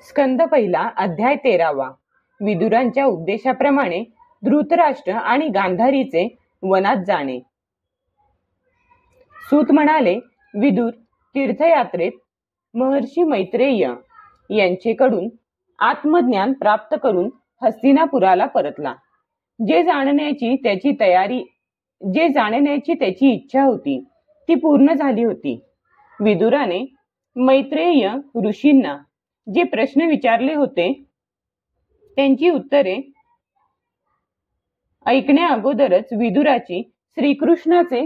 स्कंद पहिला अध्याय 13वा. विदुरांच्या उद्देशाप्रमाणे धृतराष्ट्र आणि गांधारीचे वनात जाणे. सूत म्हणाले, विदुर तीर्थयात्रेत महर्षी मैत्रेय यांचेकडून आत्मज्ञान प्राप्त करून हस्तिनापुराला परतला. जे जाणण्याची त्याची इच्छा होती ती पूर्ण झाली होती. विदुराने मैत्रेय ऋषींना जे प्रश्न विचारले होते त्यांची उत्तरे ऐकण्या अगोदरच विदुराची श्रीकृष्णांचे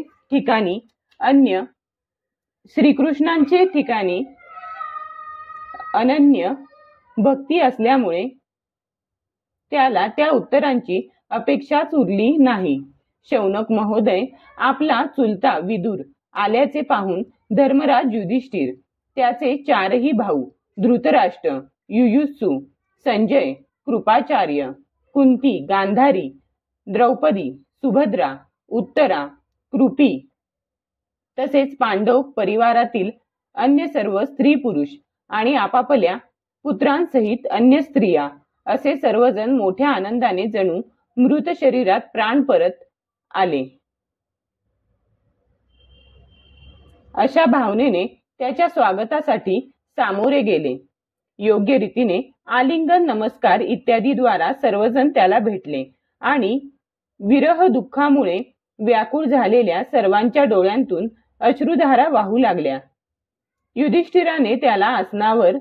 ठिकाणी अनन्य भक्ती असल्यामुळे त्याला त्या उत्तरांची अपेक्षाच उरली नाही. शौनक महोदय आपला चुलता विदुर आल्याचे पाहून धर्मराज युधिष्ठिर, त्याचे चारही भाऊ धृतराष्ट्र, युयुत्सु, संजय, कृपाचार्य, कुंती, गांधारी, द्रौपदी, सुभद्रा, उत्तरा, कृपी तसेच पांडव परिवारातील अन्य सर्व स्त्री पुरुष आणि आपापल्या पुत्रांसहित अन्य स्त्रिया असे सर्वजण मोठ्या आनंदाने जणू मृत शरीरात प्राण परत आले अशा भावनेने त्याच्या स्वागतासाठी सामोरे गेले. योग्य रीतीने आलिंगन, नमस्कार इत्यादी द्वारा सर्वजण त्याला भेटले आणि विरह दुःखामुळे व्याकुळ झालेल्या सर्वांच्या डोळ्यांतून अश्रुधारा वाहू लागल्या. युधिष्ठिराने त्याला आसनावर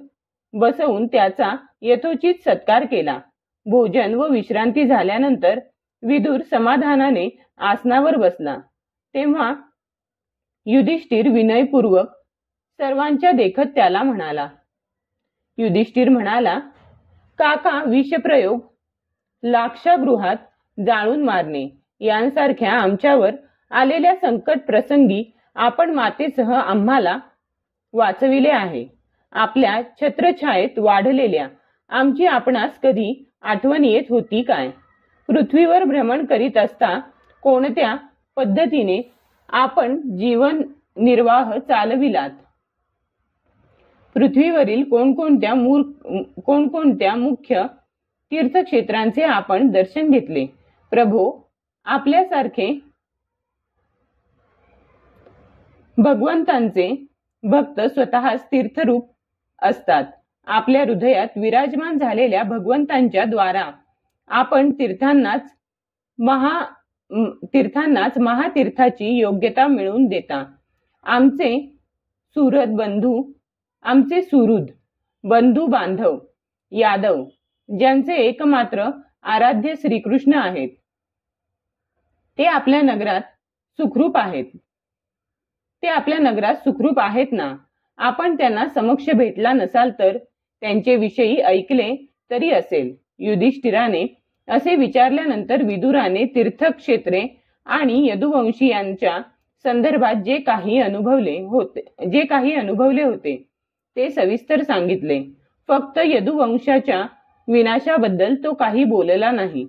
बसवून त्याचा यथोचित सत्कार केला. भोजन व विश्रांती झाल्यानंतर विदुर समाधानाने आसनावर बसला. तेव्हा युधिष्ठिर विनयपूर्वक सर्वांच्या देखत त्याला म्हणाला. युधिष्ठिर म्हणाला, काका, विषप्रयोग, लाक्षागृहात जाळून मारणे यांसारख्या आमच्यावर आलेल्या संकट प्रसंगी आपण मातेसह आम्हाला वाचविले आहे. आपल्या छत्रछायेत वाढलेल्या आमची आपणास कधी आठवण येत होती काय? पृथ्वीवर भ्रमण करीत असता कोणत्या पद्धतीने आपण जीवन निर्वाह चालविलात? पृथ्वीवरील कोणकोणत्या मुख्य तीर्थक्षेत्रांचे आपण दर्शन घेतले? प्रभो, आपल्यासारखे भगवंतांचे भक्त स्वतःच तीर्थरूप असतात. आपल्या हृदयात विराजमान झालेल्या भगवंतांच्या द्वारा आपण तीर्थांनाच महातीर्थाची योग्यता मिळवून देता. आमचे सुहृद बंधू बांधव यादव, ज्यांचे एकमात्र आराध्य श्रीकृष्ण आहेत, ते आपल्या नगरात सुखरूप आहेत ना? आपण त्यांना समक्ष भेटला नसाल तर त्यांचे विषयी ऐकले तरी असेल. युधिष्ठिराने असे विचारल्यानंतर विदुराने तीर्थक्षेत्रे आणि यदुवंशीयांच्या संदर्भात जे काही अनुभवले होते ते सविस्तर सांगितले. फक्त यदुवंशाच्या विनाशाबद्दल तो काही बोलला नाही.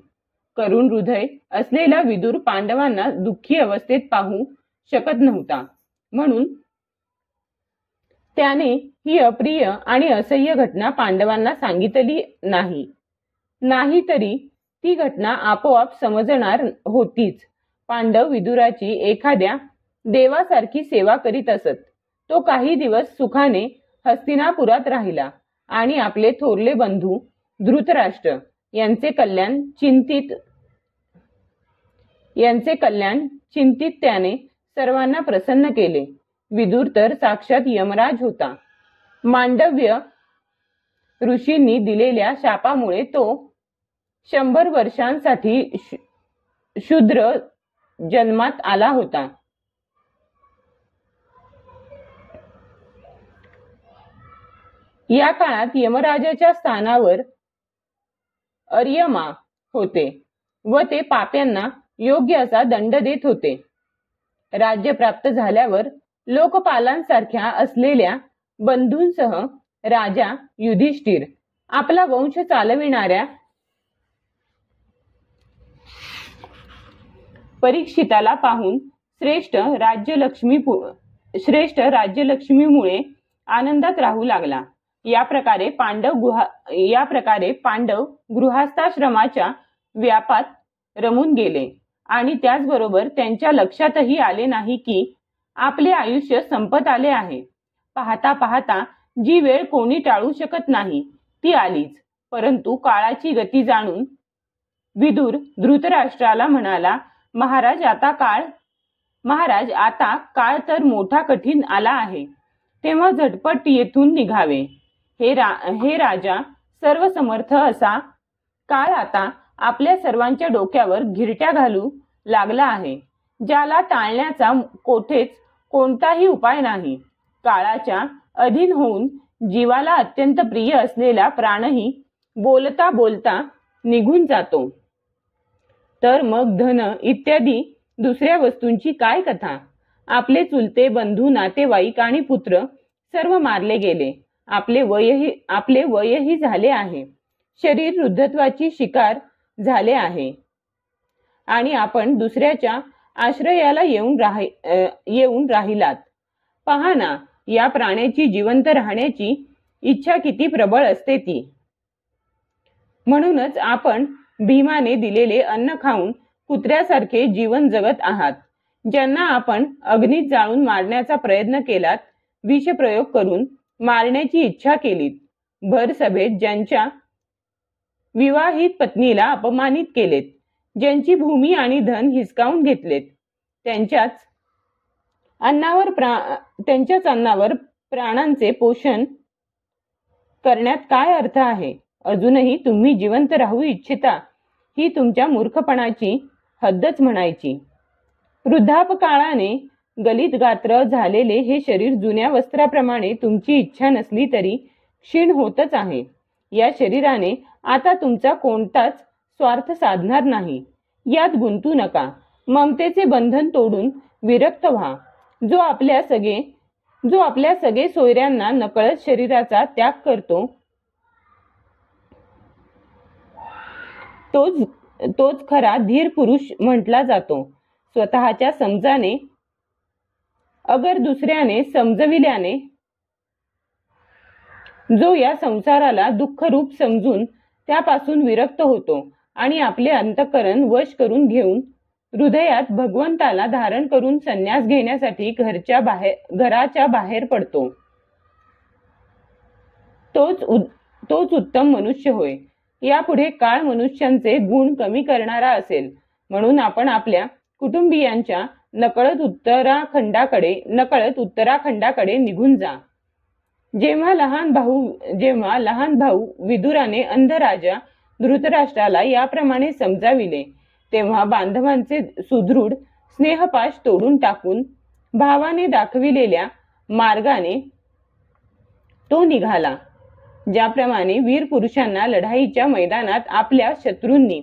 करुण हृदय असलेला विदुर पांडवांना दुःखी अवस्थेत पाहू शकत नव्हता, म्हणून त्याने ही अप्रिय आणि असह्य घटना पांडवांना सांगितली नाही तरी ती घटना आपोआप समजणार होतीच. पांडव विदुराची एखाद्या देवासारखी सेवा करीत असत. तो काही दिवस सुखाने हस्तिनापुरात राहिला आणि आपले थोरले बंधू धृतराष्ट्र यांचे कल्याण चिंतित त्याने सर्वांना प्रसन्न केले. विदुर तर साक्षात यमराज होता. मांडव्य ऋषींनी दिलेल्या शापामुळे तो 100 वर्षांसाठी शूद्र जन्मात आला होता. या काळात यमराजाच्या स्थानावर अर्यमा होते व ते पाप्यांना योग्य असा दंड देत होते. राज्य प्राप्त झाल्यावर लोकपालांसारख्या असलेल्या बंधूंसह राजा युधिष्ठिर आपला वंश चालविणाऱ्या परीक्षिताला पाहून श्रेष्ठ राज्यलक्ष्मीमुळे आनंदात राहू लागला. या प्रकारे पांडव गृहस्थाश्रमाच्या व्यापात रमून गेले आणि त्याचबरोबर त्यांच्या लक्षातही आले नाही की आपले आयुष्य संपत आले आहे. पाहता पाहता जी वेळ कोणी टाळू शकत नाही ती आलीच. परंतु काळाची गती जाणून विदुर धृतराष्ट्राला म्हणाला, महाराज आता काळ तर मोठा कठीण आला आहे, तेव्हा झटपट येथून निघावे. हे राजा, सर्वसमर्थ असा काळ आता आपल्या सर्वांच्या डोक्यावर घिरट्या घालू लागला आहे, ज्याला टाळण्याचा कोणताही उपाय नाही. काळाच्या अधीन होऊन जीवाला अत्यंत प्रिय असलेला प्राणही बोलता बोलता निघून जातो. तर मग धन इत्यादी दुसऱ्या वस्तूंची काय कथा? आपले चुलते बंधू, नातेवाईक आणि पुत्र सर्व मारले गेले. आपले वयही झाले आहे. शरीर वृद्धत्वाची शिकार झाले आहे आणि आपण दुसऱ्याच्या आश्रयाला येऊन राहिलात. पहा ना, या प्राण्याची जिवंत राहण्याची इच्छा किती प्रबळ असते ती. म्हणूनच आपण भीमाने दिलेले अन्न खाऊन कुत्र्यासारखे जीवन जगत आहात. ज्यांना आपण अग्नीत जाळून मारण्याचा प्रयत्न केलात, विषप्रयोग करून मारण्याची इच्छा केलीत, भर सभेत ज्यांच्या विवाहित पत्नीला अपमानित केलेत, ज्यांची भूमी आणि धन हिसकावून घेतलेत, त्यांच्याच अन्नावर प्राणांचे पोषण करण्यात काय अर्थ आहे? अजूनही तुम्ही जिवंत राहू इच्छिता? ही तुमच्या मूर्खपणाची हद्दच म्हणायची. वृद्धापकाळाने गलित गात्र झालेले हे शरीर जुन्या वस्त्राप्रमाणे तुमची इच्छा नसली तरी क्षीण होतच आहे. या शरीराने आता तुमचा कोणताच स्वार्थ साधणार नाही. यात गुंतू नका. ममतेचे बंधन तोडून विरक्त व्हा. जो आपल्या सगळे सोयऱ्यांना नकळत शरीराचा त्याग करतो, तोच खरा धीर पुरुष म्हटला जातो. स्वतःच्या समजाने अगर दुसऱ्याने समजविल्याने जो या संसाराला दुःखरूप समजून त्यापासून विरक्त होतो आणि आपले अंतःकरण वश करून घेऊन हृदयात भगवंताला धारण करून संन्यास घेण्यासाठी घराच्या बाहेर पडतो, तोच उत्तम मनुष्य होय. यापुढे काळ मनुष्यांचे गुण कमी करणारा असेल. म्हणून आपण आपल्या कुटुंबियांच्या नकळत उत्तराखंडाकडे निघून जा. जेव्हा लहान भाऊ विदुराने अंध राजा धृतराष्ट्राला याप्रमाणे समजाविले, तेव्हा बांधवांचे सुदृढ स्नेहपाश तोडून टाकून भावाने दाखविलेल्या मार्गाने तो निघाला. ज्याप्रमाणे वीर पुरुषांना लढाईच्या मैदानात आपल्या शत्रूंनी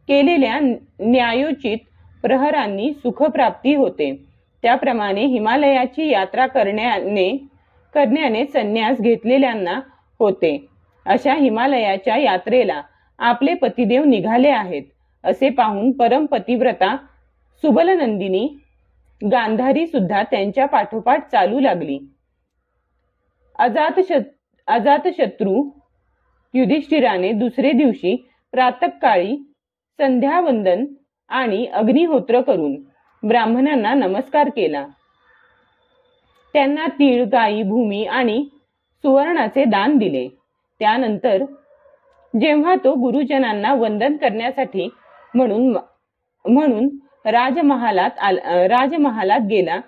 केलेल्या न्यायोचित प्रहारांनी सुखप्राप्ती होते, त्याप्रमाणे हिमालयाची यात्रा करण्याने संन्यास घेतलेल्यांना होते. अशा हिमालयाच्या यात्रेला आपले पतिदेव निघाले आहेत असे पाहून परमपतिव्रता सुबलनंदिनी गांधारी सुद्धा त्यांच्या पाठोपाठ चालू लागली. अजातशत्रू युधिष्ठिराने दुसरे दिवशी प्रातःकाळी संध्यावंदन आणि अग्निहोत्र करून ब्राह्मणांना नमस्कार केला. त्यांना तीळ, गायी, भूमी आणि सुवर्णाचे दान दिले. त्यानंतर जेव्हा तो गुरुजनांना वंदन करण्यासाठी म्हणून राजमहालात गेला,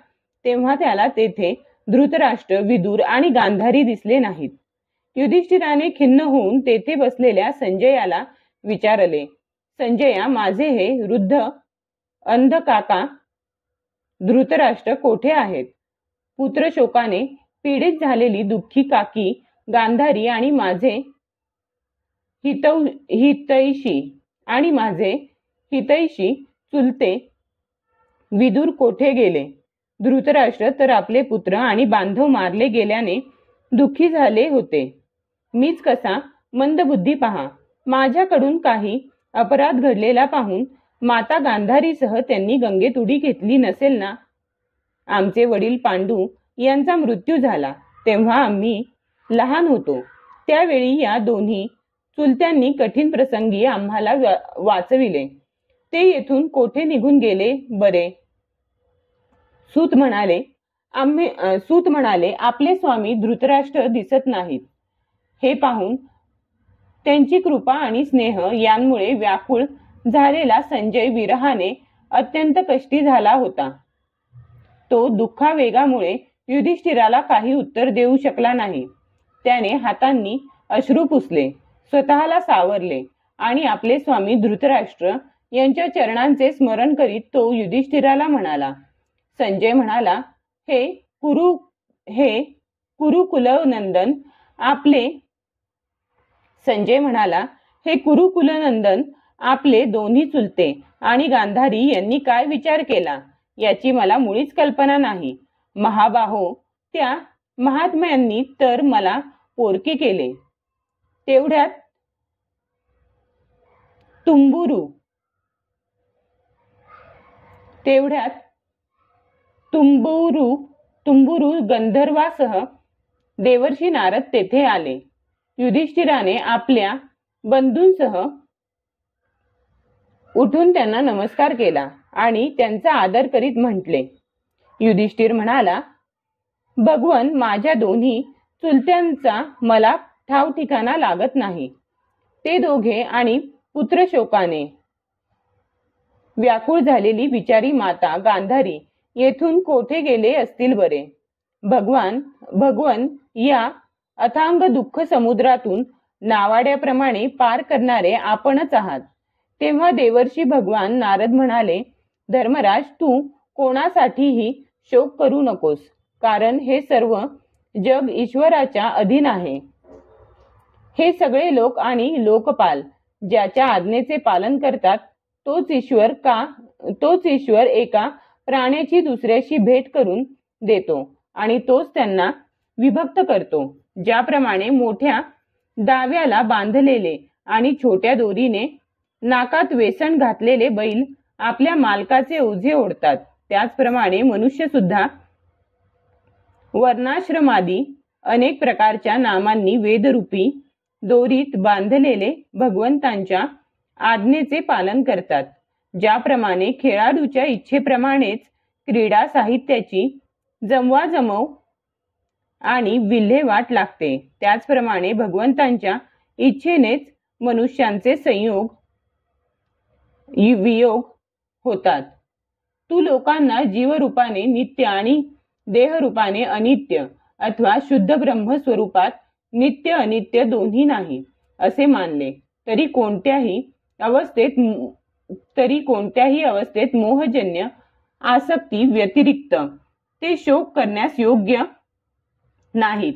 तेव्हा त्याला तेथे धृतराष्ट्र, विदुर आणि गांधारी दिसले नाहीत. युधिष्ठिराने खिन्न होऊन तेथे बसलेल्या संजयाला विचारले, संजया, माझे हे वृद्ध अंध काका धृतराष्ट्र कोठे आहेत? पुत्रशोकाने पीडित झालेली दुःखी काकी गांधारी आणि माझे हितैषी चुलते विदुर कोठे गेले? धृतराष्ट्र तर आपले पुत्र आणि बांधव मारले गेल्याने दुःखी झाले होते. मीच कसा मंदबुद्धी पहा. माझ्याकडून काही अपराध घडलेला पाहून माता गांधारीसह त्यांनी गंगेत उडी घेतली नसेल ना? आमचे वडील पांडू यांचा मृत्यू झाला तेव्हा आम्ही लहान होतो. त्यावेळी या दोन्ही चुलत्यांनी कठीण प्रसंगी आम्हाला वाचविले. ते येथून कोठे निघून गेले बरे? सूत म्हणाले आपले स्वामी धृतराष्ट्र दिसत नाहीत. हे पाहून त्यांची कृपा आणि स्नेह यांमुळे व्याकुळ झालेला संजय विरहाने अत्यंत कष्टी झाला होता. तो दुःखावेगामुळे युधिष्ठिराला काही उत्तर देऊ शकला नाही. त्याने हातांनी अश्रू पुसले, स्वतःला सावरले आणि आपले स्वामी धृतराष्ट्र यांच्या चरणांचे स्मरण करीत तो युधिष्ठिराला म्हणाला. संजय म्हणाला, हे कुरुकुलनंदन आपले दोन्ही चुलते आणि गांधारी यांनी काय विचार केला याची मला मुळीच कल्पना नाही. महाबाहो, त्या महात्म्यांनी तर मला पोरके केले. तेवढ्यात तुंबुरू गंधर्वासह देवर्षी नारद तेथे आले. युधिष्ठिराने आपल्या बंधूंसह उठून त्यांना नमस्कार केला आणि त्यांचा आदर करीत म्हटले. युधिष्ठिर म्हणाला, भगवन, माझ्या दोन्ही चुलत्यांचा मला ठाव ठिकाणा लागत नाही. ते दोघे आणि पुत्रशोकाने व्याकुळ झालेली बिचारी माता गांधारी येथून कोठे गेले असतील बरे? भगवन, या अथांग दुःख समुद्रातून नावाड्याप्रमाणे पार करणारे आपणच आहात. तेव्हा देवर्षी भगवान नारद म्हणाले, धर्मराज, तू कोणासाठीही शोक करू नकोस, कारण हे सर्व जग ईश्वराच्या अधीन आहे. हे सगळे लोक आणि लोकपाल ज्याच्या आज्ञेचे पालन करतात तोच ईश्वर एका प्राण्याची दुसऱ्याशी भेट करून देतो आणि तोच त्यांना विभक्त करतो. ज्याप्रमाणे मोठ्या दाव्याला बांधलेले आणि छोट्या दोरीने नाकात वेसण घातलेले बैल आपल्या मालकाचे ओझे ओढतात, त्याचप्रमाणे मनुष्य सुद्धा वर्णाश्रमादी अनेक प्रकारच्या नामांनी वेदरूपी दोरीत बांधलेले भगवंतांच्या आज्ञेचे पालन करतात. ज्याप्रमाणे खेळाडूच्या इच्छेप्रमाणेच क्रीडा साहित्याची जमवाजमव आणि विल्हेवाट लागते, त्याचप्रमाणे भगवंतांच्या इच्छेनेच मनुष्यांचे संयोग वियोग होतात. तू लोकांना जीवरूपाने नित्य आणि देहरूपाने अनित्य अथवा शुद्ध ब्रह्म स्वरूपात नित्य अनित्य दोन्ही नाही असे मानले तरी कोणत्याही अवस्थेत मोहजन्य आसक्ती व्यतिरिक्त ते शोक करण्यास योग्य नाहीत.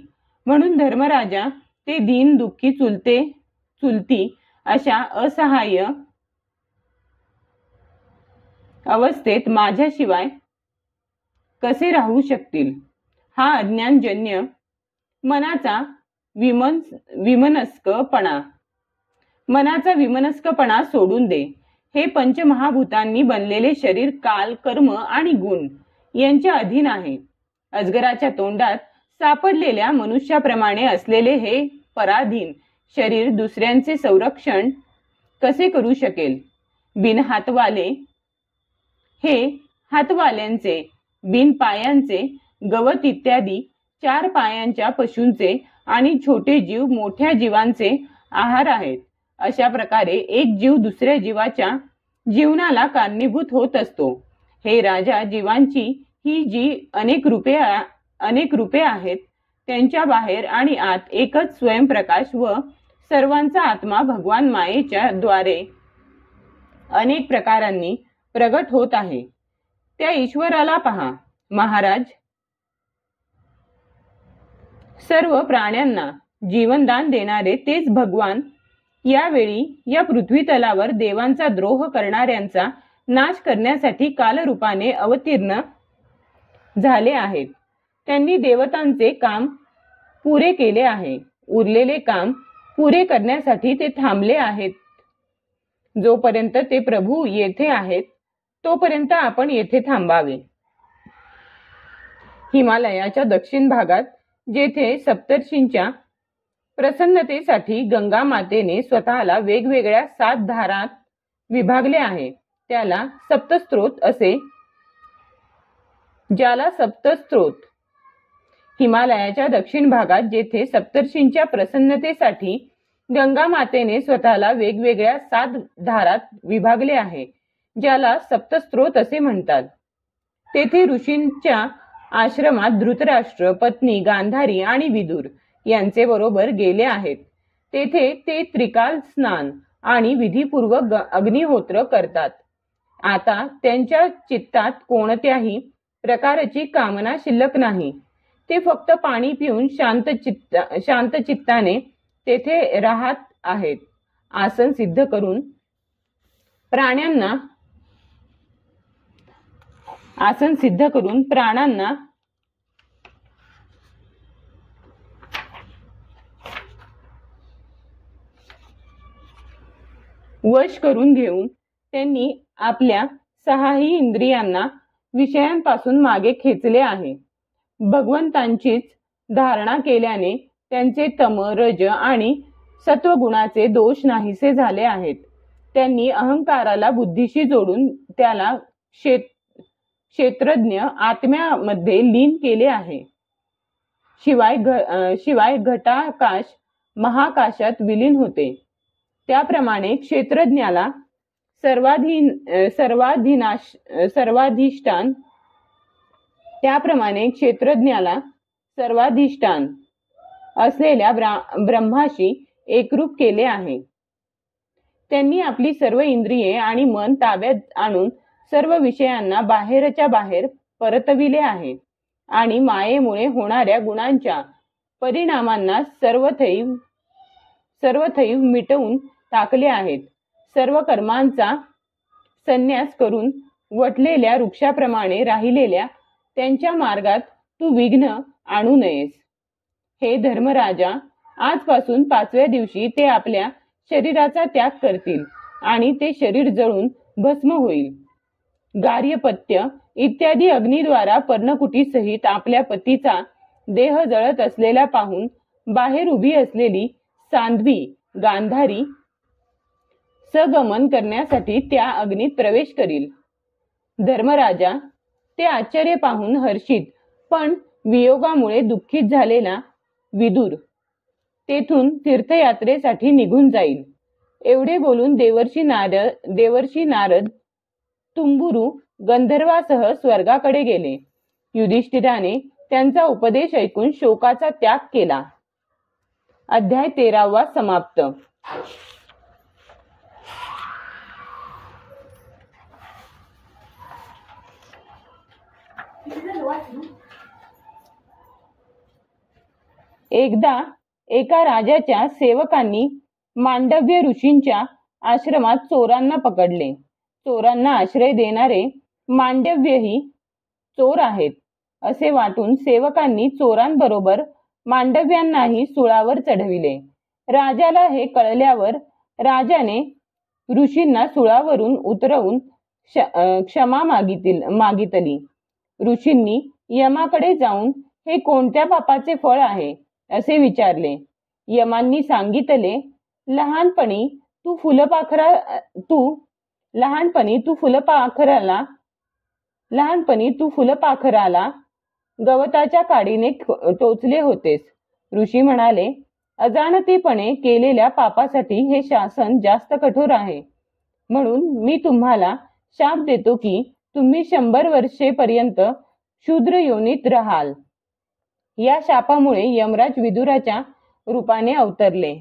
म्हणून धर्मराजा, ते दीन दुःखी चुलती अशा असहाय्य अवस्थेत माझ्याशिवाय कसे राहू शकतील? हा अज्ञानजन्य मनाचा विमनस्कपणा सोडून दे. हे पंचमहाभूतांनी बनलेले शरीर काल, कर्म आणि गुण यांच्या अधीन आहे. अजगराच्या तोंडात सापडलेल्या मनुष्याप्रमाणे असलेले हे पराधीन शरीर दुसऱ्यांचे संरक्षण कसे करू शकेल? हातवाल्यांचे, बिन पायांचे गवत इत्यादी, चार पायांच्या पशूंचे आणि छोटे जीव मोठ्या जीवांचे आहार आहेत. अशा प्रकारे एक जीव दुसऱ्या जीवाच्या जीवनाला कारणीभूत होत असतो. हे राजा, जीवांची ही जी अनेक रूपे आहेत त्यांच्या बाहेर आणि आत एकच स्वयंप्रकाश व सर्वांचा आत्मा भगवान मायेच्या द्वारे अनेक प्रकारांनी प्रगट होत आहे. त्या ईश्वराला पहा. महाराज, सर्व प्राण्यांना जीवनदान देणारे तेच भगवान यावेळी या पृथ्वी तलावर देवांचा द्रोह करणाऱ्यांचा नाश करण्यासाठी कालरूपाने अवतीर्ण झाले आहेत. त्यांनी देवतांचे काम पुरे केले आहे. उरलेले काम पुरे करण्यासाठी ते थांबले आहेत. जोपर्यंत ते प्रभू येथे आहेत तोपर्यंत आपण येथे थांबावे. हिमालयाच्या दक्षिण भागात जेथे सप्तर्षींच्या प्रसन्नतेसाठी गंगा मातेने स्वतःला वेगवेगळ्या 7 धारात विभागले आहे. त्याला सप्तस्त्रोत असे. ज्याला सप्तस्त्रोत. हिमालयाच्या दक्षिण भागात जेथे सप्तर्षींच्या प्रसन्नतेसाठी गंगा मातेने स्वतःला वेगवेगळ्या 7 धारात विभागले आहे, ज्याला सप्तस्त्रोत असे म्हणतात. तेथे ऋषींच्या आश्रमात धृतराष्ट्र, पत्नी गांधारी आणि विदुर यांचे बरोबर गेले आहेत. तेथे ते त्रिकाल स्नान आणि विधीपूर्वक अग्निहोत्र करतात. आता त्यांच्या चित्तात कोणत्याही प्रकारची कामना शिल्लक नाही. ते फक्त पाणी पिऊन शांत चित्ताने तेथे राहत आहेत. आसन सिद्ध करून प्राणांना वश करून घेऊन त्यांनी आपल्या 6ही इंद्रियांना विषयांपासून मागे खेचले आहे. भगवंतांचीच धारणा केल्याने त्यांचे तम, रज आणि सत्वगुणाचे दोष नाहीसे झाले आहेत. त्यांनी अहंकाराला बुद्धीशी जोडून त्याला क्षेत्रज्ञ आत्म्यामध्ये लीन केले आहे. शिवाय घटाकाश महाकाशात विलीन होते. त्याप्रमाणे क्षेत्रज्ञाला सर्वाधिष्ठान असलेल्या ब्रह्माशी एकरूप केले आहे. त्यांनी आपली सर्व इंद्रिये आणि मन ताब्यात आणून सर्व विषयांना बाहेरच्या बाहेर परतविले आहे आणि मायेमुळे होणाऱ्या गुणांच्या परिणामांना सर्वथैव मिटवून टाकले आहेत. सर्व कर्मांचा संन्यास करून वटलेल्या वृक्षाप्रमाणे राहिलेल्या त्यांच्या मार्गात तू विघ्न आणू नयेस. हे धर्मराजा, आजपासून 5व्या दिवशी ते आपल्या शरीराचा त्याग करतील आणि ते शरीर जळून भस्म होईल. गार्हपत्य इत्यादी अग्नीद्वारा पर्णकुटी सहित आपल्या पतीचा देह जळत असलेला पाहून बाहेर उभी असलेली सांध्वी गांधारी सगमन करण्यासाठी त्या अग्नीत प्रवेश करील. धर्मराजा, ते आश्चर्य पाहून हर्षित पण वियोगामुळे दुःखित झालेला विदुर तेथून तीर्थयात्रेसाठी निघून जाईल. एवढे बोलून देवर्षी नारद तुंबुरू गंधर्वासह स्वर्गाकडे गेले. युधिष्ठिराने त्यांचा उपदेश ऐकून शोकाचा त्याग केला. अध्याय 13वा समाप्त. एकदा एका राजाच्या सेवकांनी मांडव्य ऋषींच्या आश्रमात चोरांना पकडले. चोरांना आश्रय देणारे मांडव्यही चोर आहेत असे वाटून सेवकांनी चोरांबरोबर मांडव्यांनाही सुळावर चढविले. राजाला हे कळल्यावर राजाने ऋषींना सुळावरून उतरवून क्षमा मागितली. ऋषींनी यमाकडे जाऊन हे कोणत्या पापाचे फळ आहे असे विचारले. यमांनी सांगितले, लहानपणी तू फुलपाखराला गवताच्या काडीने टोचले होतेस. ऋषी म्हणाले, अजाणतेपणे केलेल्या पापासाठी हे शासन जास्त कठोर आहे. म्हणून मी तुम्हाला शाप देतो की तुम्ही 100 वर्षेपर्यंत शूद्र योनीत राहाल. या शापामुळे यमराज विदुराच्या रूपाने अवतरले.